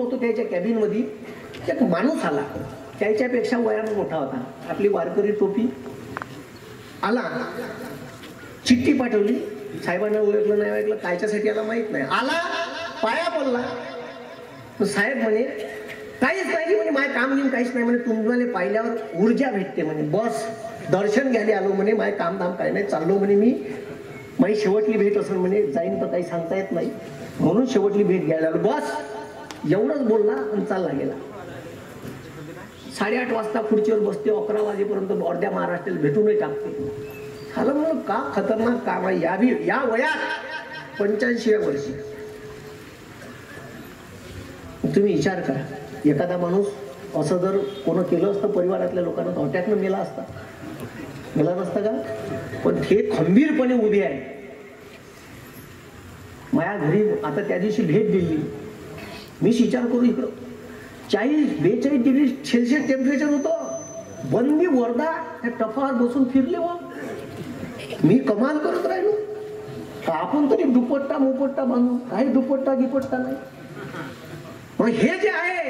होतो त्याच्या कॅबिन मध्ये, एक माणूस आला, त्याच्यापेक्षा वयानं मोठा होता, आपली वारकरी टोपी, आला, चिठ्ठी पाठवली, साहेबांना ओळखलं नाही, ओळखलं कायच्यासाठी आला माहित नाही, आला पाया पडला. तो साहेब म्हणे काहीच नाही म्हणे, माझं काम घेऊन काहीच नाही म्हणे, तुम्हाला पाहिल्यावर ऊर्जा भेटते म्हणे, बस दर्शन घ्यायला आलो म्हणे, माझं काम धाम काही नाही, चाललो म्हणे मी, माझी शेवटली भेट असेल म्हणे, जाईन तर काही सांगता येत नाही म्हणून शेवटली भेट घ्यायला आलो, बस एवढंच बोलला आणि चालला गेला. 8:30 वाजता खुर्चीवर बसते, 11 वाजेपर्यंत अर्ध्या महाराष्ट्राला भेटूनही टाकते. झालं म्हणून का खतरनाक काम आहे या वयात 85व्या वर्षी. तुम्ही विचार करा, एखादा माणूस असं जर कोण केलं असतं परिवारातल्या लोकांना तर अटॅकनं मेला असता, मेला नसता का? पण हे खंबीरपणे उभे आहे. माझ्या घरी आता त्या दिवशी भेट दिली, मी विचार करू इकडं 40-42 डिग्री सेल्सिअस टेम्परेचर होतं, बंदी वर्धा त्या टफावर बसून फिरले. मी कमाल करत राहिलो का आपण तरी दुपट्टा मोपट्टा बांधू, काही दुपट्टा गिपट्टा नाही. मग हे जे आहे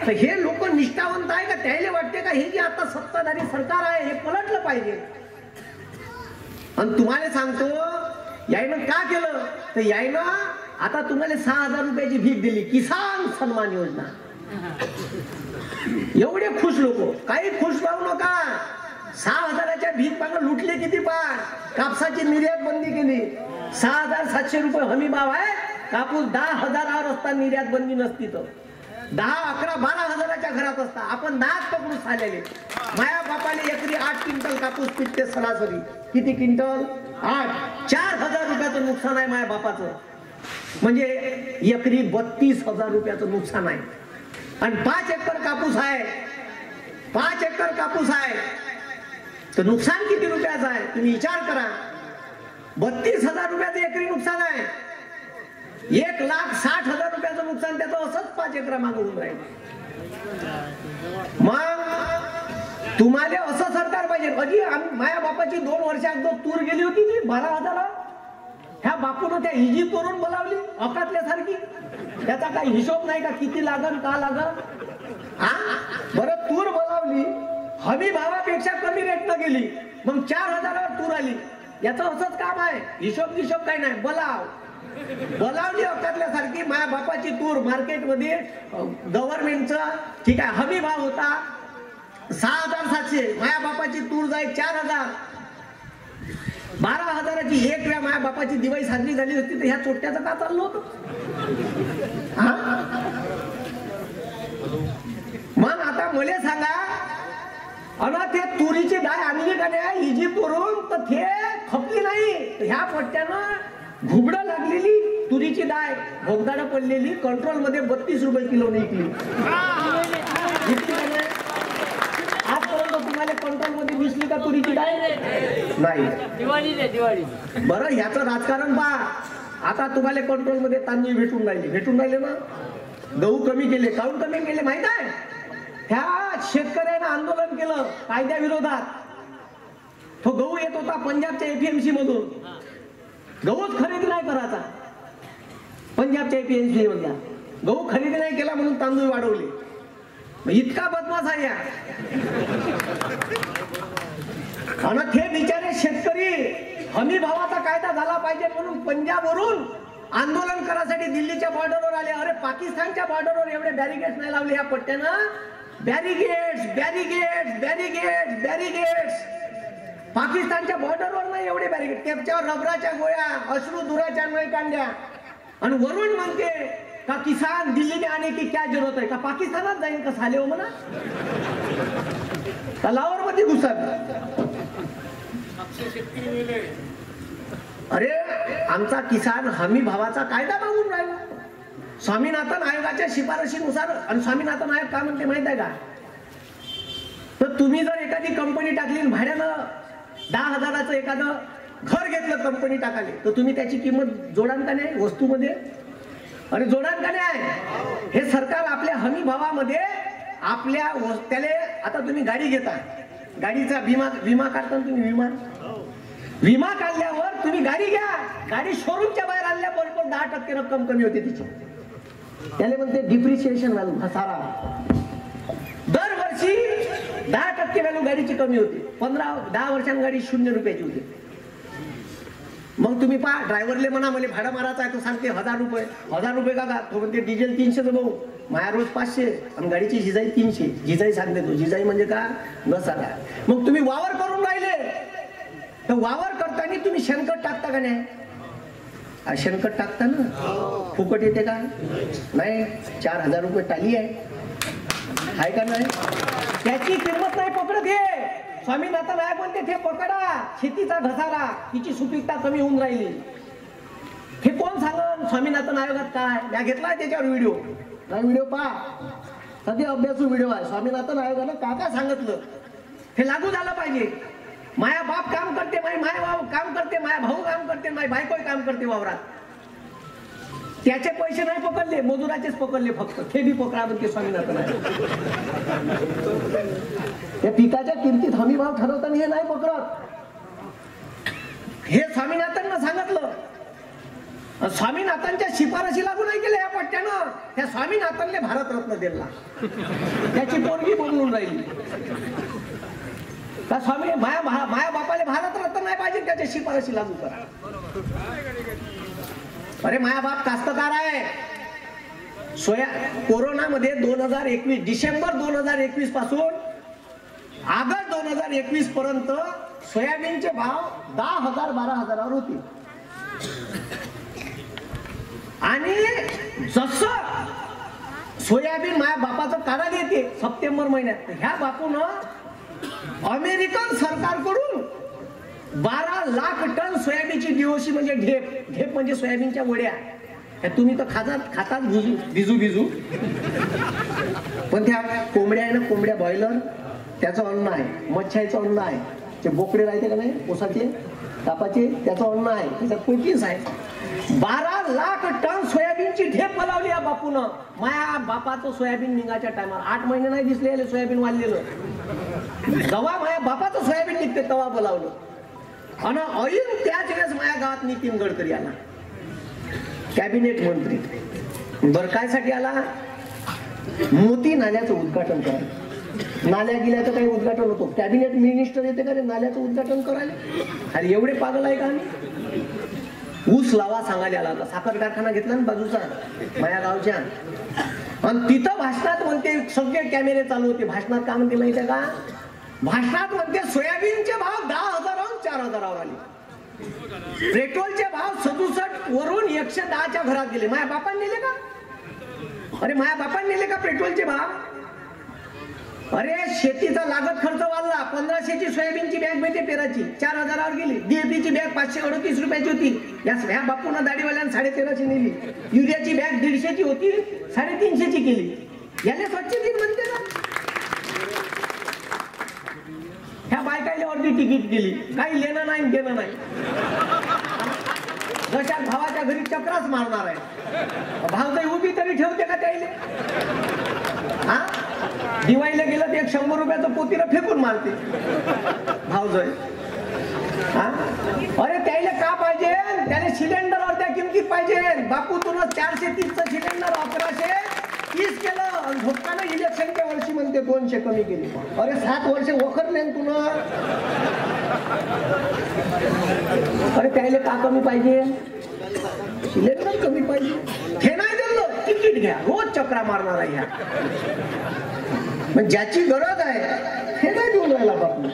हे लोक निष्ठावंत आहे का? त्याला वाटते का हे जे आता सत्ताधारी सरकार आहे हे पलटलं पाहिजे. आणि तुम्हाला सांगतो यायनं का केलं तर यायनं आता तुम्हाला 6,000 रुपयाची भीक दिली, किसान सन्मान योजना. एवढे खुश लोक, काही खुश राहू नका. 6,000च्या भीक पानं लुटले किती पार. कापसाची निर्यात बंदी केली, 6,700 रुपये हमी भाव आहे. कापूस 10,000 असता निर्यात बंदी नसती तर 10, 11, 12,000च्या घरात असता. आपण 10 पकडून आलेले. माया बापाने एकरी 8 क्विंटल कापूस पिकते सरासरी. किती क्विंटल? 8. 4,000 रुपयाचं नुकसान आहे माया बापाचं. म्हणजे एकरी 32,000 रुपयाचं नुकसान आहे. आणि 5 एकर कापूस आहे, 5 एकर कापूस आहे तर नुकसान किती रुपयाचं आहे तुम्ही विचार करा. 32,000 रुपयाचं एकरी नुकसान आहे. 1,60,000 रुपयाचं नुकसान त्याचं असंच 5 एकरा मागून राहील. मग तुम्हाला असं सरकार पाहिजे. अजी माझ्या बापाची 2 वर्ष अगोदर तूर गेली होती ती 12,000. ह्या बापून त्या इजिप्त वरून बोलावली अकातल्यासारखी. त्याचा काही हिशोब नाही का किती लागल का लागल. बरं तूर बोलावली, हमी भावापेक्षा कमी रेटनं गेली, मग 4,000वर तूर आली. याचं असंच काम आहे, हिशोब काही नाही. बोलावली अकातल्यासारखी. माझ्या बापाची तूर मार्केटमध्ये गव्हर्नमेंटचा ठीक आहे हमी भाव होता 6,700. माझ्या बापाची तूर जाईल 4,000. 12,000ची एक वेळा माझ्या बापाची दिवाळी साजरी झाली होती तर ह्या चोट्याचं का चाललं होतं. मग आता मला सांगा, अन ते तुरीची डाळ आणली का नाही इजिप्त वरून तर ते खपली नाही. ह्या पट्ट्यानं घुबडं लागलेली तुरीची डाळ भोगदाडं पडलेली कंट्रोल मध्ये 32 रुपये किलो विकली. आजपर्यंत तुम्हाला कंट्रोल मध्ये दिसली का तुरीची डाळ? नाही. बरं ह्याचं राजकारण पहा. आता तुम्हाला कंट्रोल मध्ये तांदूळ भेटून राहिले ना. गहू कमी केले. काऊन कमी केले माहित आहे? ह्या शेतकऱ्यानं आंदोलन केलं कायद्याविरोधात. तो गहू येत होता पंजाबच्या एपीएमसी मधून. गहूच खरेदी नाही करायचा पंजाबच्या एपीएमसी मधला. गहू खरेदी नाही केला म्हणून तांदूळ वाढवले. इतका बदमाश आहे या. आणि ते बिचारे शेतकरी हमी भावाचा कायदा झाला पाहिजे म्हणून पंजाबवरून आंदोलन करायसाठी दिल्लीच्या बॉर्डरवर आले. अरे पाकिस्तानच्या बॉर्डरवर एवढे बॅरिगेट्स नाही लावले या पट्ट्यानं. Barricades barricades barricades barricades. पाकिस्तानच्या बॉर्डरवर नाही एवढे बॅरिगेट. त्याच्यावर रबराच्या गोळ्या अश्रू दुराच्या नाही कांड्या. आणि वरून म्हणते का किसान दिल्ली में आने की क्या जरूरत है. का पाकिस्तानात जाईन का साले हो म्हणा. तलावर मध्ये घुसत. अरे आमचा किसान हमी भावाचा कायदा मागून राहिला स्वामीनाथन आयोगाच्या शिफारशीनुसार. आणि स्वामीनाथन आयोग काय म्हणते माहित आहे का? तर तुम्ही जर एखादी कंपनी टाकली भाड्यानं 10,000चं एखादं घर घेतलं कंपनी टाकाले तर तुम्ही त्याची किंमत जोडाल का नाही वस्तूमध्ये? आणि जोडाल का नाही? हे सरकार आपल्या हमी भावामध्ये आपल्या त्याले. आता तुम्ही गाडी घेता, गाडीचा विमा काढता तुम्ही. विमा काढल्यावर तुम्ही गाडी घ्या. गाडी शोरूमच्या बाहेर आणल्याबरोबर 10% रक्कम कमी होते तिची. त्याला म्हणते डिप्रिशिएशन व्हॅल्यू, घसारा. दरवर्षी 10% व्हॅल्यू गाडीची कमी होती. 10 वर्षांनी गाडी 0 रुपयाची होती. मग तुम्ही पहा, ड्रायव्हरले म्हणा मला भाडं मारायचं आहे, तो सांगते 1000 रुपये. 1000 रुपये का, तो म्हणते डिझेल 300 भाऊ, माया रोज 500 आणि गाडीची जिजाई 300. जिजाई सांगते, तो जिजाई म्हणजे का, घसारा. मग तुम्ही वावर करून राहिले, तर वावर करताना तुम्ही शेणखत टाकता का नाही? शेणखत टाकता ना, फुकट येते का नाही? 4000 रुपये टाली आहे का नाही? त्याची किंमत नाही पकडत. हे स्वामीनाथन नायक म्हणते ते पकडा, शेतीचा घसारा, तिची सुपीकता कमी होऊन राहिली. हे कोण सांगन? स्वामीनाथन आयोगात काय? मी घेतला त्याच्यावर व्हिडिओ, व्हिडिओ पहा, सध्या अभ्यासू व्हिडिओ आहे. स्वामीनाथन आयोगानं काय सांगितलं हे लागू झालं पाहिजे. माया बाप काम करते, माय भाऊ काम करते, माया भाऊ काम करते, माय बायको काम करते वावरात, त्याचे पैसे नाही पकडले, मजुराचेच पकडले फक्त. हे बी पकडा म्हणते स्वामीनाथन आयोग. या पिकाच्या किमतीत हमी भाव ठरवताना हे नाही पकडत. हे स्वामीनाथन सांगितलं. स्वामीनाथनच्या शिफारशी लागू नाही केल्या या पट्ट्यानं. त्या स्वामीनाथनले भारतरत्न दिला, त्याची पोरगी बोलून राहिली. त्या स्वामी माया बापाले भारतरत्न नाही पाहिजे, त्याच्या शिफारशी लागू करा. अरे माया बाप कास्तकार आहे. कोरोनामध्ये 2021 डिसेंबर 2021 पासून ऑगस्ट 2021 पर्यंत सोयाबीनचे भाव 10,000 12,000 होते. आणि जसं सोयाबीन माया बापाचं काढायला येते सप्टेंबर महिन्यात, ह्या बापून अमेरिकन सरकारकडून 12 लाख टन सोयाबीनची DOC म्हणजे ढेप म्हणजे सोयाबीनच्या वड्या. तुम्ही तर खातात भिजू पण त्या कोंबड्या आहे ना, कोंबड्या बॉयलर, त्याचं अन्न आहे. मच्छाचं अन्न आहे. ते बोकडे राहते का नाही, ओसाचे तापाचे, त्याचं अन्न आहे, त्याच्यात प्रोटीन्स आहे. 12 लाख टन सोयाबीनची ढेप बोलावली या बापून. माया बापाचं सोयाबीन निघाच्या टायमाला 8 महिने नाही दिसले सोयाबीन वाढलेलं. जेव्हा माया बापाचं सोयाबीन निघते तेव्हा बोलावलं. आणि ऐन त्याच वेळेस माझ्या गावात नितीन गडकरी आला, कॅबिनेट मंत्री. बर काय साठी आला? मोती नाल्याचं उद्घाटन करायला. नाल्या गेल्याचं काही उद्घाटन होतो, कॅबिनेट मिनिस्टर येते का रे नाल्याचं उद्घाटन करायला? अरे एवढे पागल आहे का? ऊस लावा सांगायला आला. साखर कारखाना घेतला ना बाजूचा माझ्या गावच्या, आणि तिथं भाषणात म्हणते, सगळे कॅमेरे चालू होते. भाषणात काय म्हणते माहिती का? भाषणात म्हणते सोयाबीनचे भाव 10,000 4,000 आले. पेट्रोलचे भाव 67 वरून 110च्या घरात गेले. माझ्या बापांनी नेले का? अरे माझ्या बापांनी नेले का पेट्रोलचे भाव? अरे शेतीचा लागत खर्च वाढला. 1500ची सोयाबीनची बॅग मिळते पेराची, 4000 गेली. DAPची बॅग 538 रुपयाची होती. या बापूंना दाढीवाल्यानं 1350 नेली. युरियाची बॅग 150ची होती, 350ची केली. याला स्वच्छ दिन म्हणते ना. ह्या बायकाईला अर्धी तिकीट दिली, काही लेणं नाही देणं नाही. जशा भावाच्या घरी चक्राच मारणार आहे. भाव काही उभी तरी ठेवते का त्याला? हा, दिवाळीला गेलं ते 100 रुपयाचं पोतीनं फेकून मारते भावजय. हा, अरे त्याला का पाहिजे? त्याने सिलेंडर अर्ध्या किमतीत पाहिजे. बापू तुला 430चं सिलेंडर 1130 केलं. झोपकानं इलेक्शनच्या वर्षी म्हणते 200 कमी केली. अरे 7 वर्ष वखरले तुला. अरे त्याला का कमी पाहिजे? सिलेंडर कमी पाहिजे. हे नाही दिलं, तिकीट घ्या, रोज चक्रा मारणार आहे. पण ज्याची गरज आहे हे नाही देऊन राहिला बापू.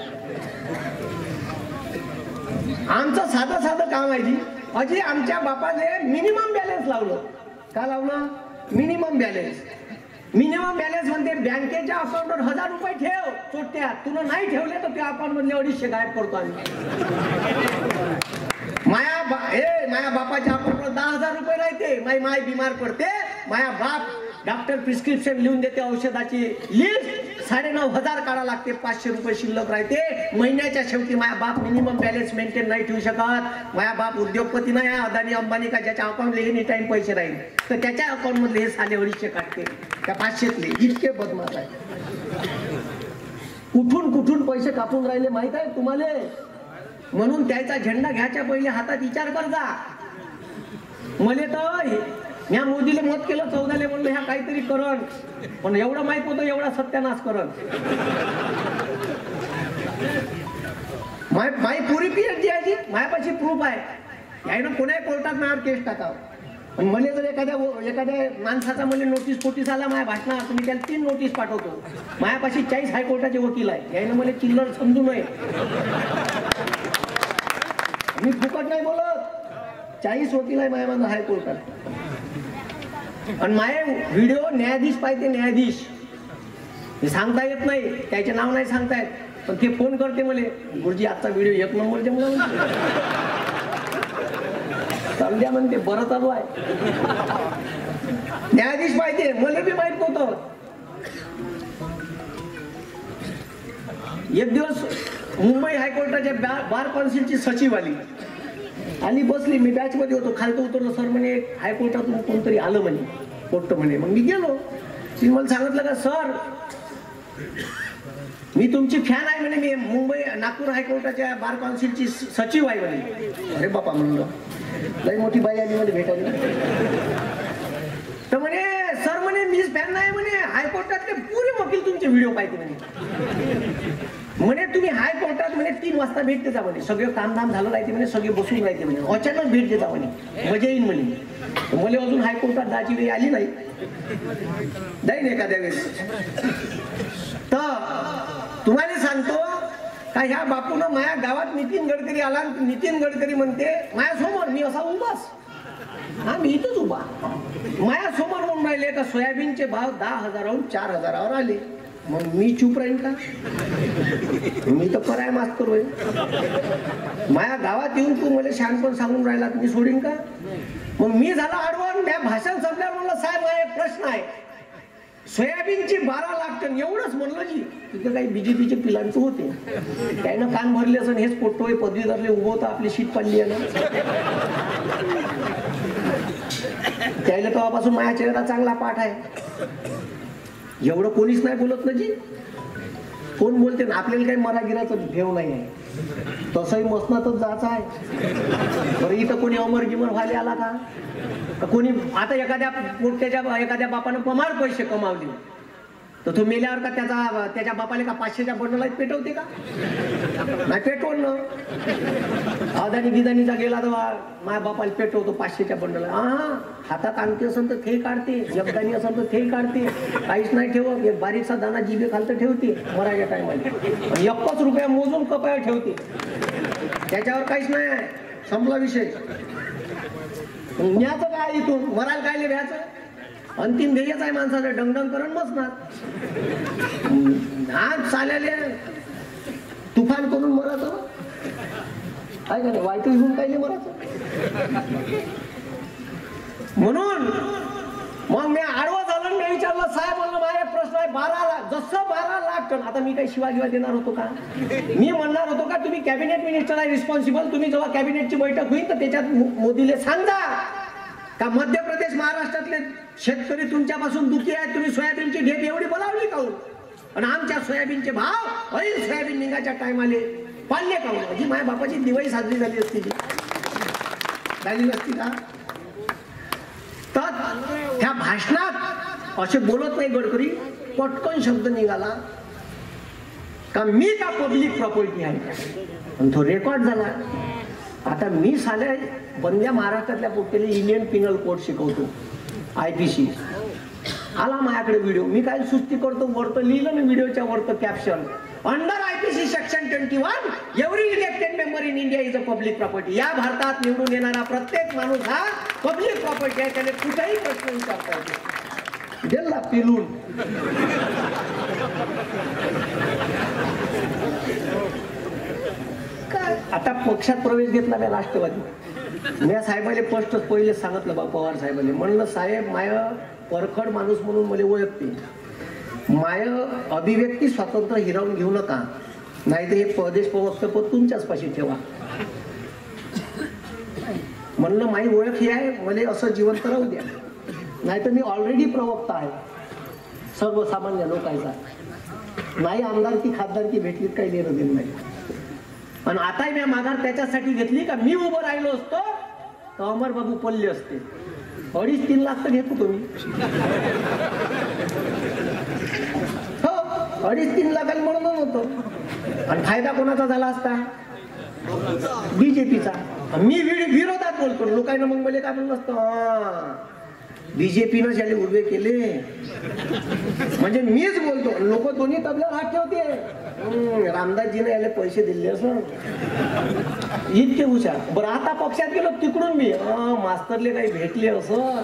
आमचं साधं काम आहे जी. अजी आमच्या बापाने मिनिमम बॅलन्स लावलं. का लावलं? Minimum balance. मिनिमम बॅलन्स म्हणते बँकेच्या अकाउंटवर 1000 रुपये ठेव चोट्या. तुला नाही ठेवले तर त्या अकाउंट मधले 250 गायब करतो आम्ही. माया बापाच्या अकाउंटवर 10,000 रुपये राहते. माय बिमार पडते, माया बाप डॉक्टर प्रिस्क्रिप्शन लिहून देते औषधाची लिस्ट. 9,500 काढा लागते. 500 रुपये शिल्लक राहते. महिन्याच्या शेवटी माया बाप मिनिमम बॅलन्स मेंटेन नाही ठेवू शकत. माया बाप उद्योगपती नाही, अदानी अंबानी का, ज्याच्या अकाउंटला एनी टाइम पैसे राहील तर त्याच्या अकाउंट मधले हे 250 काढते त्या 500तले. इतके बदमाश आहे. कुठून पैसे कापून राहिले माहित आहे तुम्हाला? म्हणून त्याचा झेंडा घ्यायच्या पहिले हातात विचार कर जा. मले तर मी मोदीला मत केलं 14 म्हणलं ह्या काहीतरी करण, पण एवढं माहित होतं एवढा सत्यानाश करण. माई पुरी PhD आहे जी, माझ्यापाशी प्रूफ आहे. यायनं कोणाही कोर्टात माझ्यावर केस टाकावं. पण मला जर एखाद्या माणसाचा मला नोटीस आला माझ्या भाषणात, मी त्याला 3 नोटीस पाठवतो. माझ्यापाशी 40 हायकोर्टाचे वकील आहे. यायनं मला चिल्लर समजू नये. मी फुकट नाही बोलत. 40 वकील आहे माझ्या हायकोर्टात. आणि माझे व्हिडिओ न्यायाधीश पाहिजे, न्यायाधीश. हे सांगता येत नाही, त्याचे नाव नाही सांगता येत, पण ते फोन करते मला, गुरुजी आजचा व्हिडिओ 1 नंबर जमला समजा म्हणते, बरं चालू आहे. न्यायाधीश पाहिजे, मला बी माहित नव्हतं. एक दिवस मुंबई हायकोर्टाच्या बार काउन्सिलची सचिव आली बसली. मी बॅच मध्ये होतो, खालतं उतरलो. सर म्हणे हायकोर्टातून कोणतरी आलं म्हणे, कोर्ट म्हणे. मग मी गेलो. तिने मला सांगितलं का सर मी तुमची फॅन आहे म्हणे, मी मुंबई नागपूर हायकोर्टाच्या बार काउन्सिलची सचिव आहे म्हणे. अरे बापा म्हणलं, लई मोठी बाई आली म्हणे भेटायला. तर म्हणे सर म्हणे मीच फॅन नाही म्हणे, हायकोर्टातले पुरे वकील तुमचे व्हिडिओ पाहिजे म्हणे तुम्ही हायकोर्टात म्हणे 3 वाजता भेट देता म्हणे, सगळे कामधाम झालं राहते म्हणे, सगळे बसून राहते म्हणे, अचानक भेट देता म्हणे, मजा येईल म्हणे. मला अजून हायकोर्टात जायची वेळ आली नाही, जाईन एखाद्या वेळेस. तर तुम्हाला सांगतो का ह्या बापून माझ्या गावात नितीन गडकरी आला. नितीन गडकरी म्हणते माझ्यासमोर, मी असा उभाच, हा मी इथंच उभा, माझ्यासमोर म्हणून राहिले का सोयाबीनचे भाव 10,000 4,000 आले. मग मी चूप राहीन का? मी तर कराय मास्तर होय. माझ्या गावात येऊन तू मला शहाणपण सांगून राहिला, मी सोडीन का? मग मी झाला आडवण. त्या भाषण संपल्यावर म्हणलं साहेब माझा एक प्रश्न आहे, सोयाबीनची 12 लाख टन एवढंच म्हणलं जी, तिथे काही बीजेपीचे पिलांचं होते, त्यानं कान भरले असं, हेच पोटतोय पदवीधरले उभं होतं, आपली शीट पाडली आहे ना. त्याला तेव्हापासून माझ्या चेहरा चांगला पाठ आहे. एवढं कोणीच नाही बोलत ना जी. कोण बोलते ना, आपल्याला काही मरागिराचं भेव नाही आहे, तसंही मसनातच जायचं आहे. बरं इथं कोणी अमर गिमर व्हायला आला का? कोणी आता एखाद्या बापानं प्रमाण पैसे कमावले, तर तो मेल्यावर का त्याच्या बापाला का 500च्या बंडलात पेटवते का? नाही पेटवून ना. अदानी गिदानीचा गेला तर माझ्या बापाला पेटवतो 500च्या बंडला. हा हातात आणखी असेल तर ते काढते, एकदानी असेल तर ते काढते, काहीच नाही ठेवत. एक बारीकसा दाना जिभे खालतं ठेवते मरायच्या टायमाला, 1 रुपया मोजून कपाळ ठेवते, त्याच्यावर काहीच नाही आहे, संपला विषय. न्याचं काय इथून मरायला काय घ्यायचं? अंतिम ध्येयच आहे माणसाचं, डंगडंग करून बसणार. आज चालले तुफान करून मरायचं काय का नाही, वाईट घेऊन काय मरायचं. म्हणून मग मी आडवं झालं, मी विचारलं साहेब म्हणलं माझा प्रश्न आहे 12 लाख, जसं 12 लाख टन. आता मी काही शिवाजीवा देणार होतो का? मी म्हणणार होतो का तुम्ही कॅबिनेट मिनिस्टर आहे रिस्पॉन्सिबल, तुम्ही जेव्हा कॅबिनेटची बैठक होईल तर त्याच्यात मोदीला सांगा का मध्य प्रदेश महाराष्ट्रातले शेतकरी तुमच्यापासून दुखी आहेत, तुम्ही सोयाबीनची ढेप एवढी बोलावली काऊन, आणि आमच्या सोयाबीनचे भाव सोयाबीन निघायच्या टायमाले पाळले काऊन? जी माझ्या बापाची दिवाळी साजरी झाली असती, झाली नसती का? तर ह्या भाषणात असे बोलत नाही गडकरी, पटकन शब्द निघाला का मी का पब्लिक प्रॉपर्टी आहे, आणि तो रेकॉर्ड झाला. आता मी साल्या बंद्या महाराष्ट्रातल्या पोट्याला इंडियन पिनल कोड शिकवतो, IPC. आला माझ्याकडे व्हिडिओ, मी काय सुस्ती करतो, वरतं लिहिलं ना व्हिडिओच्या वरतं caption, under IPC section 21 every elected member in India is a public property. या भारतात निवडून येणारा प्रत्येक माणूस हा पब्लिक प्रॉपर्टी आहे, त्याने कुठेही प्रश्न विचारता येतो. गेला पिलून. काय आता पक्षात प्रवेश घेतला मी राष्ट्रवादी. मी साहेबाले स्पष्ट पहिले सांगितलं बा पवार साहेबाले, म्हणलं साहेब माय परखड माणूस म्हणून मला ओळखते, माय अभिव्यक्ती स्वातंत्र्य हिरावून घेऊ नका, नाही तर हे प्रदेश प्रवक्तपद तुमच्याच पाशी ठेवा. म्हणलं माई ओळख ही आहे, मला असं जिवंत राहू द्या, नाही तर मी ऑलरेडी प्रवक्ता आहे सर्वसामान्य लोकांचा, नाही आमदारकी खासदारकी भेटली काही लेणं देणं नाही. आणि आता मी माघार त्याच्यासाठी घेतली का मी उभं राहिलो असतो तर अमर बाबू पल्ले असते. 2.5-3 लाख तर घेतो तुम्ही. हो, 2.5-3 लाखाला म्हणून होतो. आणि फायदा कोणाचा झाला असता? बीजेपीचा. मी विरोधात बोलतो. लोकांना मग मला काय म्हणलं असतं, बीजेपीनं ज्याला उभे केले म्हणजे मीच बोलतो. लोक दोन्ही तबल्यावर हात ठेवते. रामदासजीने याला पैसे दिले असं इतके हुशार. बरं आता पक्षात गेलो तिकडून मी मास्तरले काही भेटले असं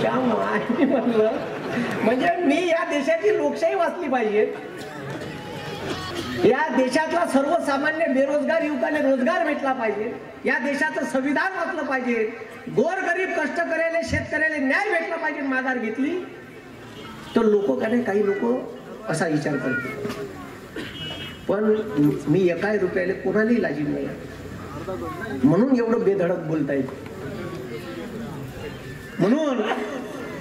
त्या माहिती म्हणलं. म्हणजे मी या देशाची लोकशाही वाचली पाहिजे. या देशातला सर्वसामान्य बेरोजगार युवकाने रोजगार भेटला पाहिजे. या देशाचं संविधान वाचलं पाहिजे. गोरगरीब कष्टकऱ्याला शेतकऱ्याला न्याय भेटला पाहिजे. माघार घेतली तर लोक काही लोक असा विचार करते. पण मी एकाही रुपयाला कोणालाही लाजीत नाही म्हणून एवढं बेधडक बोलता येत. म्हणून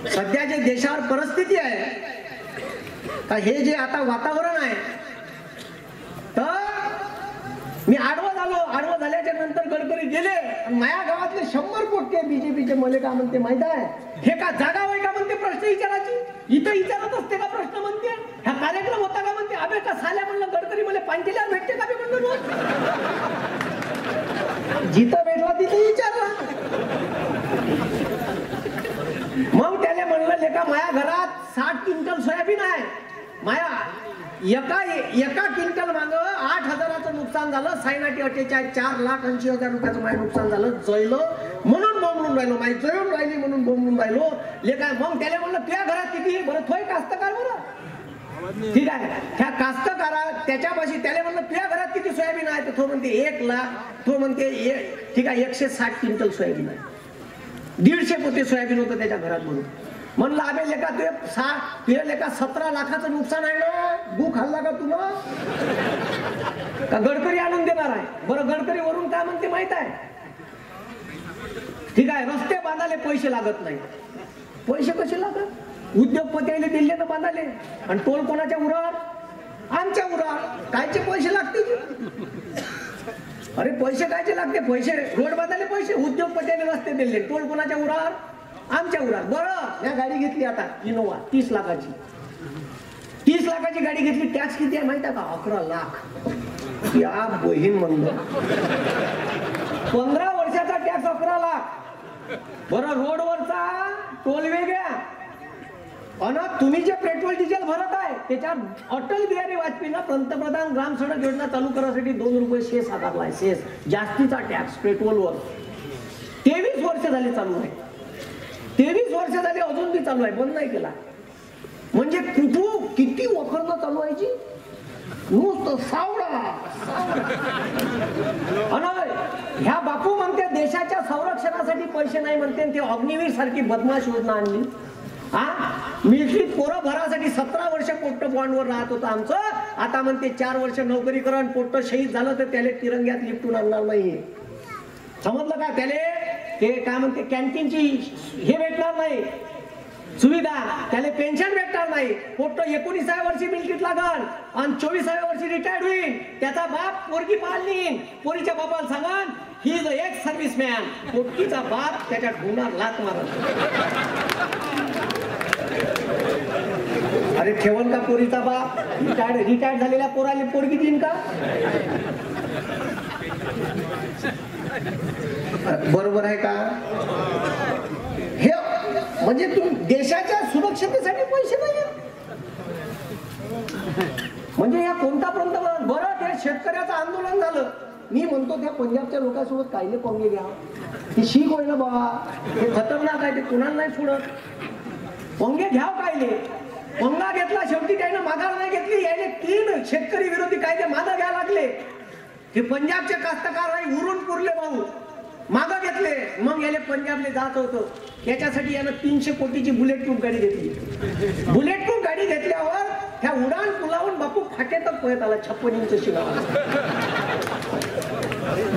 सध्या जे देशावर परिस्थिती आहे, हे जे आता वातावरण आहे, तर मी आडवं झाल्याच्या नंतर गडकरी गेले आणि माझ्या गावातले 100 पोट्टे बीजेपीचे मले का म्हणते माहित आहे, हे का जागा होय का म्हणते प्रश्न विचारायची. इथं विचारत असते का प्रश्न म्हणते. हा कार्यक्रम होता का म्हणते. अबे का साल्या म्हणलं गडकरी मला पांचेल्यावर भेटते का म्हणलं रोज. जिथं भेटला तिथे विचारला. मग त्याला म्हणलं लेका माझ्या घरात 60 क्विंटल सोयाबीन आहे. माया एका क्विंटल माग 8,000चं नुकसान झालं. 48 4,80,000 रुपयाचं माझं नुकसान झालं. जळलं म्हणून बोंबलून राहिलो. माझी जळून राहिली म्हणून बोंबलून राहिलो. लेका मग त्याला म्हणलं तुझ्या घरात किती. बरं थोय कास्तकार बरं ठीक आहे. ह्या कास्तकारा त्याच्यापाशी त्याला म्हणलं तुझ्या घरात किती सोयाबीन आहे. तर तो म्हणते 1 लाख. तो म्हणते ठीक आहे 160 क्विंटल सोयाबीन आहे. 150 पोते सोयाबीन होतं त्याच्या घरात. म्हणून म्हणलं अबे लेका तुझ्या लेका 17 लाखाचं नुकसान आहे ना. गु खाल्ला का तुला का गडकरी आणून देणार आहे. बरं गडकरी वरून काय म्हणते माहित आहे. ठीक आहे रस्ते बांधायला पैसे लागत नाही. पैसे कसे लागत. उद्योगपतीने दिले तर बांधाले. आणि टोल कोणाच्या उरावर. आमच्या उरावर. कायचे पैसे लागतील. अरे पैसे कायचे लागते. पैसे रोड बांधायला पैसे. उद्योगपतीने रस्ते दिले. टोल कोणाच्या उरावर. आमच्या उरावर. बरं या गाडी घेतली आता इनोवा 30 लाखाची. 30 लाखाची गाडी घेतली. टॅक्स किती आहे माहिती आहे का. 11 लाख. या बहीण म्हणलं 15 वर्षाचा टॅक्स 11 लाख. बरं रोडवरचा टोल वेगळा. आणि तुम्ही जे पेट्रोल डिझेल भरत आहे त्याच्यात अटल बिहारी वाजपेयीनं पंतप्रधान ग्राम सडक योजना चालू करण्यासाठी 2 रुपये सेस आकारलाय. सेस जास्तीचा टॅक्स पेट्रोलवर. 23 वर्ष झाले चालू आहे. 23 वर्ष झाले अजून बी चालू आहे. बंद नाही केला. म्हणजे कुठं किती वखरणं चालू व्हायची. नुसतं सावळा. ह्या बापू म्हणते देशाच्या संरक्षणासाठी पैसे नाही म्हणते. ते अग्निवीर सारखी बदमाश योजना आणली. मिलिटरीत पोरं भरासाठी 17 वर्ष पोट्ट बॉन्डवर राहत होतं आमचं. आता म्हणते 4 वर्ष नोकरी करा आणि पोट्ट शहीद झालं तर त्याला तिरंग्यात लिपटून आणणार नाहीये. समजलं का. त्याला ते काय म्हणते कॅन्टीनची हे भेटणार नाही सुविधा. त्याला पेन्शन भेटणार नाही. पोट्ट 19व्या वर्षी मिलिटरीत लागल आणि 24व्या वर्षी रिटायर्ड होईल. त्याचा बाप पोरगी पाळली. पोरीच्या बापाला सांगा ही इज एक्स सर्व्हिसमॅन. पोट्टीचा बाप त्याच्या ढोंगार लात मारत. अरे ठेवल का पोरीचा बाप. रिटायर्ड झालेल्या पोराला पोरगी देईन का. बरोबर आहे का. हे म्हणजे तुम्ही देशाच्या सुरक्षतेसाठी पैसे नाही. म्हणजे या कोणता पंतप्रधान. बरं त्या शेतकऱ्याचं आंदोलन झालं. मी म्हणतो त्या पंजाबच्या लोकांसोबत कायले पंगे घ्या. हे शीख होय ना बाबा. हे खतरनाक आहे. ते कुणाला नाही सोडत. पंगे घ्याव कायले. पंगा घेतला शेवटी त्यानं माघार नाही घेतली. यायले 3 शेतकरी विरोधी कायदे मागे घ्यायला लागले. हे पंजाबचे कास्तकार नाही उरून पुरले भाऊ. मागं घेतले. मग याले पंजाबले जात होतं. याच्यासाठी यानं 300 कोटीची बुलेट प्रूफ गाडी घेतली. बुलेट प्रूफ गाडी घेतल्यावर ह्या उडान पुलावून बापू फाटेतच पळत आला. 56 इंच शिला.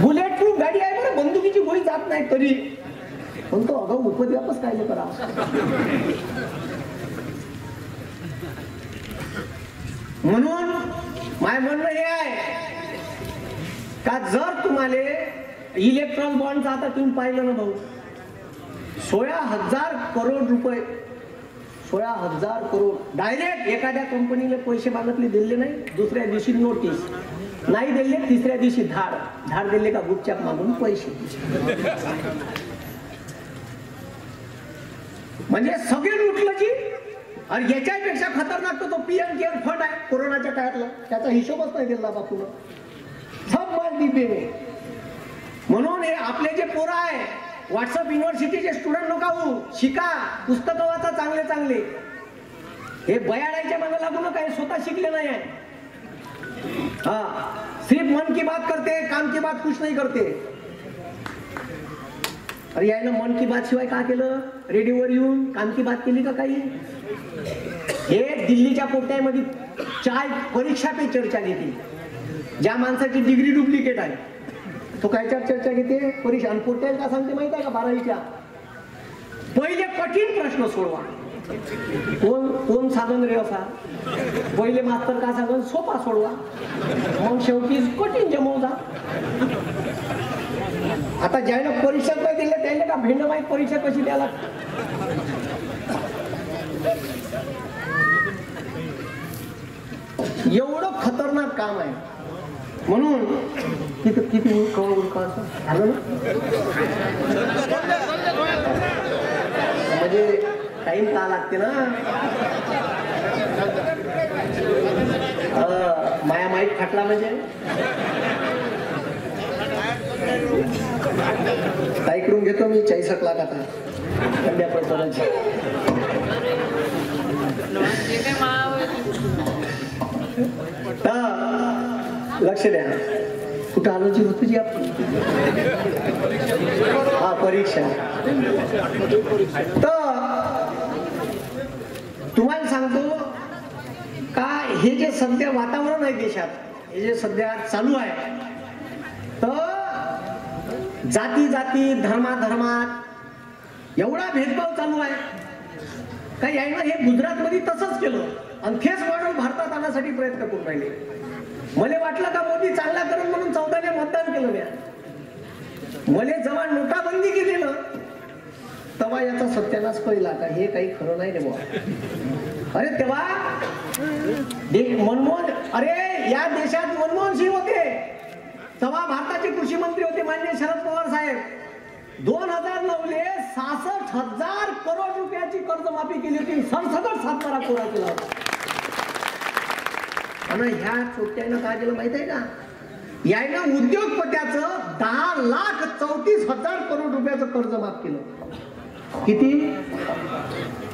बुलेट प्रूफ गाडी आहे बरं. बंदुकीची गोळी जात नाही तरी. पण तो अगाऊ उपद्व्यापच काय करा. म्हणून माझं म्हणणं हे आहे का जर तुम्हाला इलेक्ट्रॉन बॉन्डचा आता तुम्ही पाहिलं ना भाऊ. 16,000 करोड रुपये, 16,000 करोड डायरेक्ट एखाद्या कंपनीने पैसे मागितले, दिले नाही, दुसऱ्या दिवशी नोटीस नाही दिले, तिसऱ्या दिवशी धाड दिले का गुपचाप मागून पैसे. म्हणजे सगळे लुटलं जी. आणि याच्यापेक्षा खतरनाक तो पीएम केअर फंड आहे कोरोनाच्या काळातला, त्याचा हिशोबच नाही दिला बापून. सब माल डिबे में. म्हणून हे आपले जे पोरं आहे व्हॉट्सअप युनिव्हर्सिटीचे स्टुडंट लोक आहो, शिका, पुस्तकं वाचा चांगले चांगले. हे बयाडायच्या मागे लागू नका, हे स्वतः शिकले नाही आहे. हाँ, सिर्फ मन की बात करते, काम की बात कुछ नहीं करते. अरे यायनं मन की बात शिवाय का केलं? रेडिओवर येऊन काम की बात केली का काही? हे दिल्लीच्या पोट्यामध्ये चाय परीक्षा पे चर्चा घेते. ज्या माणसाची डिग्री डुप्लिकेट आहे तो कायच्यावर चर्चा घेते? परीक्षा. आणि पोट्याला का सांगते माहिती आहे का? 12वीच्या पहिले कठीण प्रश्न सोडवा. कोण साधन रे असा? पहिले मास्तर का सांगून सोपा सोडवा, मग शेवटी कठीण जमवता. आता ज्याला परीक्षा नाही दिल्या त्याला का भेंड माहीत परीक्षा कशी द्यायला. एवढं खतरनाक काम आहे. म्हणून किती झालं ना, म्हणजे टाइम का लागते ना. माया माईक फाटला म्हणजे ऐकून घेतो मी 40 लाख आता कंड्या प्रसादाची. लक्ष द्या. कुठं आलो जी होती जी आपण? हा, परीक्षा. तर तुम्हाला सांगतो का हे जे सध्या वातावरण आहे देशात, हे जे सध्या चालू आहे, तर जाती धर्मात एवढा भेदभाव चालू आहे का यायनं हे गुजरात मध्ये तसंच केलं आणि तेच मॉडेल भारतात आणण्यासाठी प्रयत्न करून राहिले. मला वाटलं का मोदी चांगला करून म्हणून 14ने मतदान केलं. मला जेव्हा नोटाबंदी केली ना तेव्हा याचा सत्यानाश कळला का हे काही खरं नाही रे बाबा. अरे तेव्हा मनमोहन, अरे या देशात मनमोहन सिंग होते, तेव्हा भारताचे कृषी मंत्री होते माननीय शरद पवार साहेब. 2009 66,000 करोड रुपयाची कर्जमाफी केली होती, सरसकट सातबारा कोरा केला होता. आणि ह्या चोट्यानं काय केलं माहित आहे का? यायनं उद्योगपत्याचं 10,34,000 करोड रुपयाचं कर्ज माफ केलं. किती?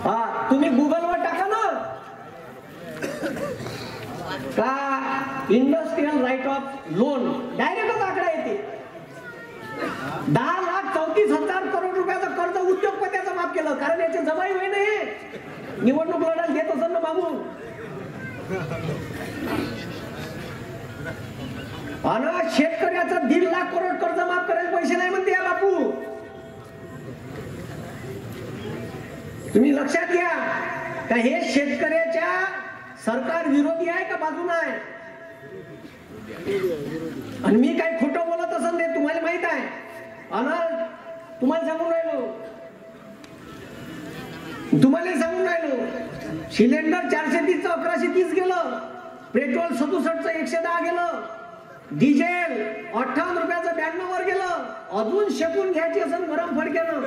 हा, तुम्ही गुगलवर टाका ना का इंडस्ट्रियल राईट ऑफ लोन, डायरेक्टच आकडा येते. 10,34,000 करोड रुपयाचं कर्ज उद्योगपत्याचं माफ केलं. कारण याचे जमाई होई नाही, निवडणूक लढायला देत असेल ना मागून. आणि शेतकऱ्याचं 1.5 लाख करोड कर्ज माफ करायला पैसे नाही म्हणते या बापू. तुम्ही लक्षात घ्या का हे शेतकऱ्याच्या सरकार विरोधी आहे का बाजूला आहे? आणि मी काही खोटं बोलत असं नाही, तुम्हाला माहित आहे. आणि तुम्हाला सांगून राहिलो सिलेंडर 430 1130 गेलं, पेट्रोल 67 110 गेलं, डिझेल 58 रुपयाचं 92 वर गेलं. अजून शेकून घ्यायची असं गरम फडक्यानं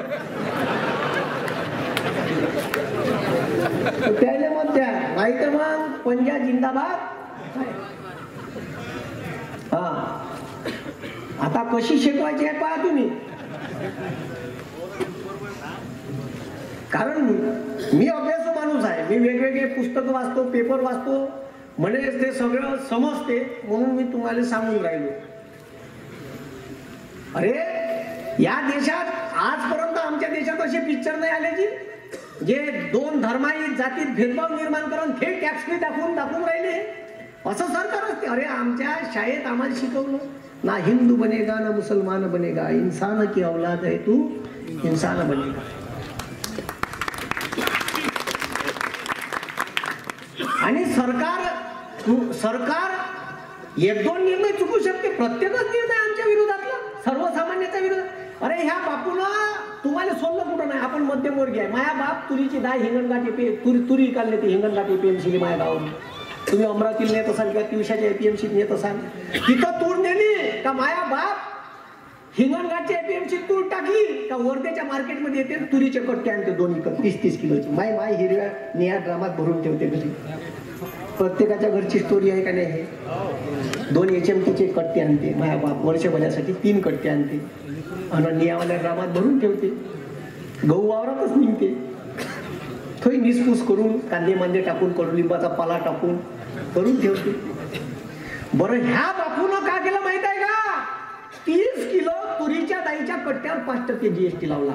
त्याने मग द्या, नाही तर मग पंजाब जिंदाबाद. हा, आता कशी शेकवायची आहे पहा तुम्ही. कारण मी अभ्यासू माणूस आहे, मी वेगवेगळे पुस्तकं वाचतो, पेपर वाचतो, म्हणजे ते सगळं समजते, म्हणून मी तुम्हाला सांगून राहिलो. अरे या देशात आजपर्यंत आमच्या देशात असे पिक्चर नाही आले जी जे 2 धर्माही जातीत भेदभाव निर्माण करून थेट टॅक्स फ्री दाखवून राहिले. असं सरकार असते. अरे आमच्या शाळेत आम्हाला शिकवलं ना हिंदू बनेगा ना मुसलमान बनेगा, इंसान की औलाद है तू इंसान बनेगा. आणि सरकार 1-2 निर्णय चुकू शकते, प्रत्येकच निर्णय आमच्या विरोधातला, सर्वसामान्याच्या विरोधात. अरे ह्या बापूला तुम्हाला सोडलं कुठं नाही, आपण मध्यमवर्गीय आहे. माया बाप तुरीची डाळ हिंगणघाट तुरी काढले ते हिंगणघाट एपीएमसी माया गावावर. तुम्ही अमरावतीला नेत असाल किंवा तिवशाच्या एपीएमसीत नेत असाल, तिथं तूर नेली का माया बाप हिंगणघाटच्या एपीएमसीत तूर टाकली का वर्धेच्या मार्केटमध्ये येते तुरीचे कट्टे आणते 2 इकत 30-30 किलोची. माय हिरव्या निळ्या ड्रामात भरून ठेवते घरी. प्रत्येकाच्या घरची स्टोरी आहे का नाही? हे 2 HMTचे कट्टे आणते माया बाप, वर्षभरासाठी 3 कट्टे आणते आणि नियावाल्या ड्रामात भरून ठेवते. गहू वावरातच निघते, थोडी निसपूस करून कांदे मांदे टाकून कडुलिंबाचा पाला टाकून करून ठेवते. बरं ह्या बापूनं का केलं माहित आहे का? 30 किलो तुरीच्या डाळीच्या कट्ट्यावर 5% GST लावला.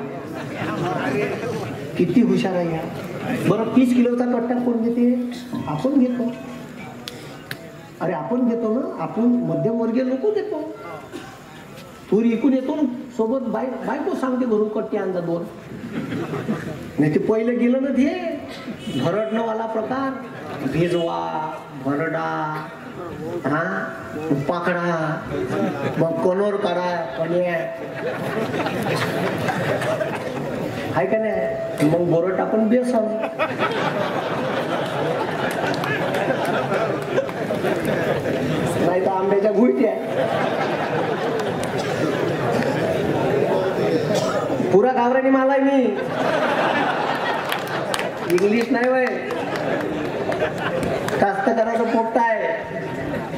किती हुशार आहे या. बरं 30 किलोचा कट्टा कोण घेते? आपण घेतो. अरे आपण घेतो ना, आपण मध्यमवर्गीय लोक घेतो. तूर इकून येतो ना, सोबत बायको सांगते घरून कट्टे आणजा 2. नाही ते पहिलं गेलं ना ते भरडणं वाला प्रकार, भेजवा भरडा हा पाकडा मग कनोर काढा पण्या आहे का नाही, मग बोरं टाकून बेसन. नाही तर आंब्याच्या गुळट्या. पुरा गावरानी माल आहे मी, इंग्लिश नाही वय. कास्तकाराचं पोट्ट आहे,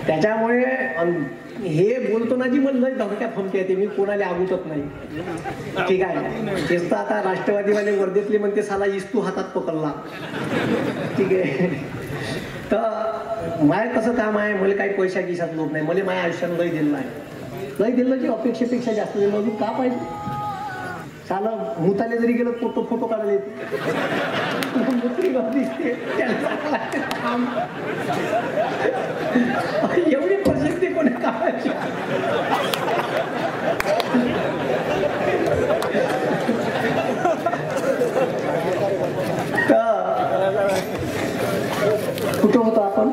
त्याच्यामुळे हे बोलतो ना जी मला लय धमक्या फमक्या येते. मी कोणाला आगुतत नाही, ठीक आहे. तेच तर आता राष्ट्रवादीवाले वर्धेतले म्हणते साला इस्तू हातात पकडला, ठीक आहे. तर माय कसं काम आहे, मला काही पैसा गिसात लोक नाही. मला माझ्या आयुष्यात लय दिलं आहे, लय दिलं की अपेक्षेपेक्षा जास्त दिलं. अजून का पाहिजे? साला मुताले जरी गेलं फोटो काढायला येते, एवढी परिस्थिती कोणी काढायची. कुठं होतो आपण?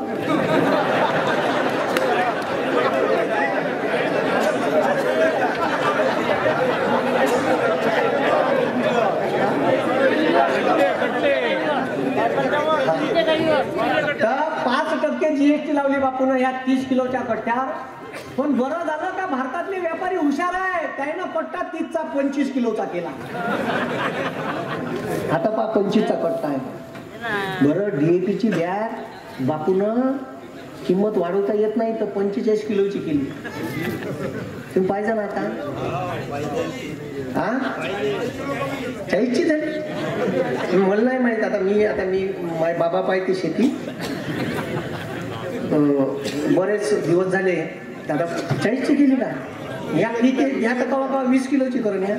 तर 5% GST लावली बापून या 30 किलोच्या कट्ट्यावर. पण बरं झालं का भारतातले व्यापारी हुशार आहे, त्यानं कट्टा 30चा 25 किलोचा केला. आता 25चा कट्टा आहे. बरं DAPची बॅग बापून किंमत वाढवता येत नाही तर 45 किलोची केली. तुम्ही पाहिजे ना आता हा 40ची झाली. मला नाही माहित, आता मी माझे बाबा पाहिजे शेती बरेच दिवस झाले. दादा 40ची केली का? या ठीक आहे, या तर कवा 20 किलोची करून या.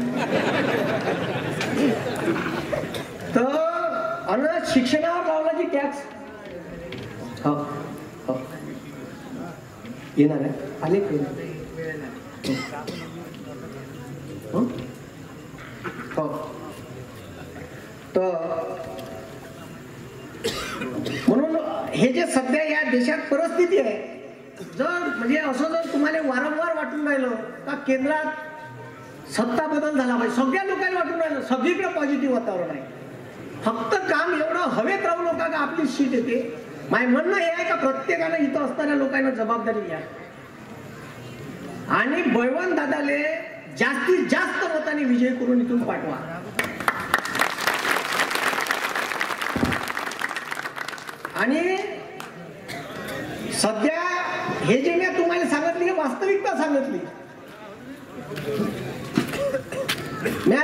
तर अन शिक्षणावर लावला की टॅक्स येणार आहे. आले हो. तर म्हणून हे जे सध्या या देशात परिस्थिती आहे, जर म्हणजे असं जर तुम्हाला वारंवार वाटून राहिलं का केंद्रात सत्ता बदल झाला पाहिजे, सगळ्या लोकांना वाटून राहिलं, सगळीकडे पॉझिटिव्ह वातावरण आहे. फक्त काम एवढं हवेत राहू नका का आपली सीट येते. माझं म्हणणं हे आहे का प्रत्येकानं इथं असणाऱ्या लोकांना जबाबदारी घ्या आणि बळवंत दादाले जास्तीत जास्त मतांनी विजय करून इथून पाठवा. आणि सध्या हे जे मी तुम्हाला सांगितली हे वास्तविकता सांगितली. मी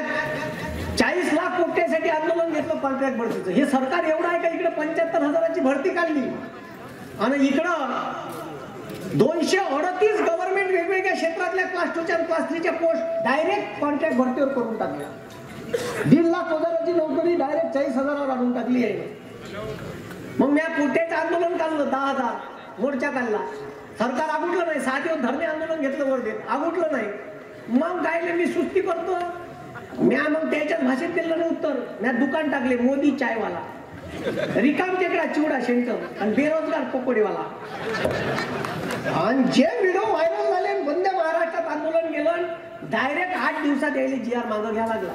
40 लाख कोट्यासाठी आंदोलन घेतलं कॉन्ट्रॅक्ट भरतीचं. हे सरकार एवढं आहे का इकडे 75,000ची भरती काढली आणि इकडं 238 गव्हर्नमेंट वेगवेगळ्या क्षेत्रातल्या क्लास 2च्या क्लास 3च्या पोस्ट डायरेक्ट कॉन्ट्रॅक्ट भरतीवर करून टाकल्या. 1.5 लाख पगाराची नोकरी डायरेक्ट 40,000वर आणून टाकली आहे. मग मी पोट्याचं आंदोलन काढलं, 10,000 मोर्चा काढला. सरकार आगुटलं नाही. 6 दिवस धरणे आंदोलन घेतलं वर्धेत, आगुटलं नाही. मग काय मी सुस्ती करतो. म्या मग त्याच्यात भाषेत दिलं नाही उत्तर. म्या दुकान टाकले मोदी चायवाला, रिकाम टेकडा चिवडा सेंटर आणि बेरोजगार पकोडीवाला. आणि जे व्हिडिओ व्हायरल झाले, वंदे महाराष्ट्रात आंदोलन गेलं, डायरेक्ट 8 दिवसात यायला GR मागं घ्यायला लागला.